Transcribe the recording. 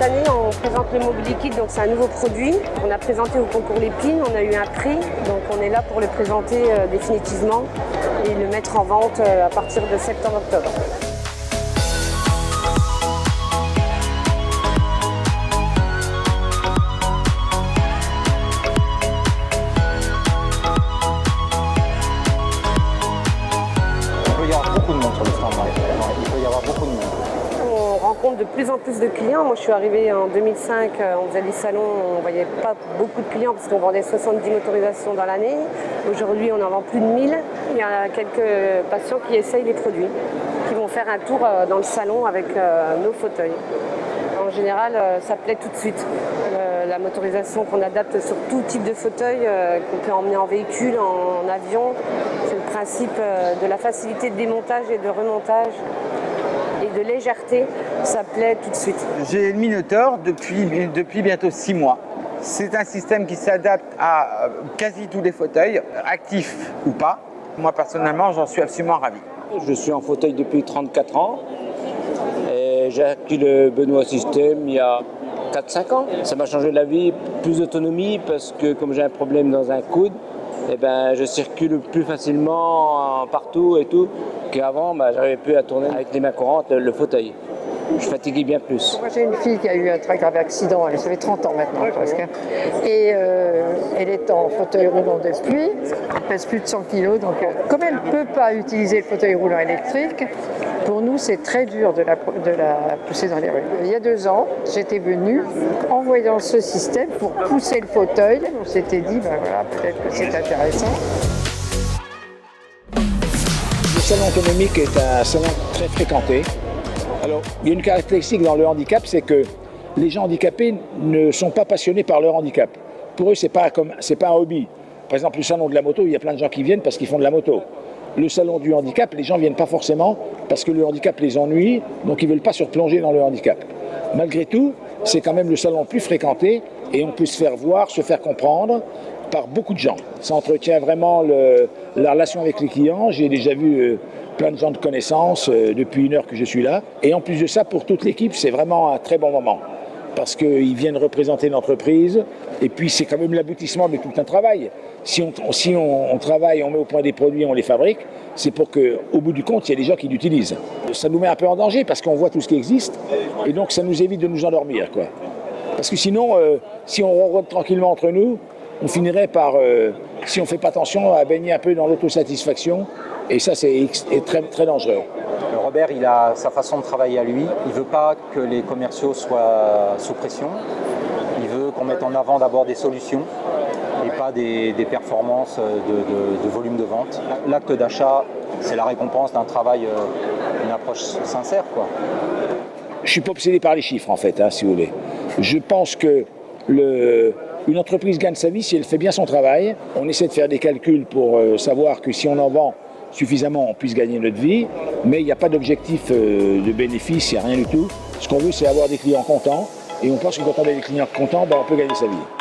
année, on présente le Mobilikit, donc c'est un nouveau produit. On a présenté au concours Lépine, on a eu un prix, donc on est là pour le présenter définitivement et le mettre en vente à partir de septembre-octobre. Il y avoir beaucoup de monde sur le stand. Il peut y avoir beaucoup de monde. On rencontre de plus en plus de clients. Moi, je suis arrivée en 2005, on faisait des salons, on ne voyait pas beaucoup de clients parce qu'on vendait 70 motorisations dans l'année. Aujourd'hui, on en vend plus de 1000. Il y a quelques patients qui essayent les produits, qui vont faire un tour dans le salon avec nos fauteuils. En général, ça plaît tout de suite. La motorisation qu'on adapte sur tout type de fauteuil, qu'on peut emmener en véhicule, en avion, c'est le principe de la facilité de démontage et de remontage et de légèreté, ça plaît tout de suite. J'ai le Minotaur depuis bientôt 6 mois. C'est un système qui s'adapte à quasi tous les fauteuils, actifs ou pas. Moi personnellement, j'en suis absolument ravi. Je suis en fauteuil depuis 34 ans et j'ai acquis le Benoît System il y a 4-5 ans. Ça m'a changé la vie, plus d'autonomie parce que comme j'ai un problème dans un coude, je circule plus facilement partout et tout qu'avant, j'arrivais plus à tourner avec les mains courantes le fauteuil. Je fatiguais bien plus. Moi j'ai une fille qui a eu un très grave accident, elle fait 30 ans maintenant presque. Et elle est en fauteuil roulant depuis, elle pèse plus de 100 kg, donc comme elle ne peut pas utiliser le fauteuil roulant électrique, pour nous c'est très dur de la pousser dans les rues. Il y a 2 ans, j'étais venue en voyant ce système pour pousser le fauteuil, on s'était dit voilà, peut-être que c'est intéressant. Le salon autonomique est un salon très fréquenté. Alors, il y a une caractéristique dans le handicap, c'est que les gens handicapés ne sont pas passionnés par leur handicap. Pour eux, c'est pas un hobby. Par exemple, le salon de la moto, il y a plein de gens qui viennent parce qu'ils font de la moto. Le salon du handicap, les gens ne viennent pas forcément parce que le handicap les ennuie, donc ils ne veulent pas se replonger dans le handicap. Malgré tout, c'est quand même le salon le plus fréquenté et on peut se faire voir, se faire comprendre par beaucoup de gens. Ça entretient vraiment la relation avec les clients. J'ai déjà vu plein de gens de connaissances depuis 1 heure que je suis là. Et en plus de ça, pour toute l'équipe, c'est vraiment un très bon moment. Parce qu'ils viennent représenter l'entreprise. Et puis, c'est quand même l'aboutissement de tout un travail. Si on travaille, on met au point des produits, on les fabrique, c'est pour qu'au bout du compte, il y ait des gens qui l'utilisent. Ça nous met un peu en danger parce qu'on voit tout ce qui existe. Et donc, ça nous évite de nous endormir, quoi. Parce que sinon, si on ronronne tranquillement entre nous, on finirait par, si on ne fait pas attention, à baigner un peu dans l'autosatisfaction. Et ça, c'est très, très dangereux. Robert, il a sa façon de travailler à lui. Il ne veut pas que les commerciaux soient sous pression. Il veut qu'on mette en avant d'abord des solutions et pas des performances de volume de vente. L'acte d'achat, c'est la récompense d'un travail, une approche sincère, quoi. Je ne suis pas obsédé par les chiffres, en fait, si vous voulez. Je pense que une entreprise gagne sa vie si elle fait bien son travail. On essaie de faire des calculs pour savoir que si on en vend suffisamment, on puisse gagner notre vie. Mais il n'y a pas d'objectif de bénéfice, il n'y a rien du tout. Ce qu'on veut, c'est avoir des clients contents. Et on pense que quand on a des clients contents, on peut gagner sa vie.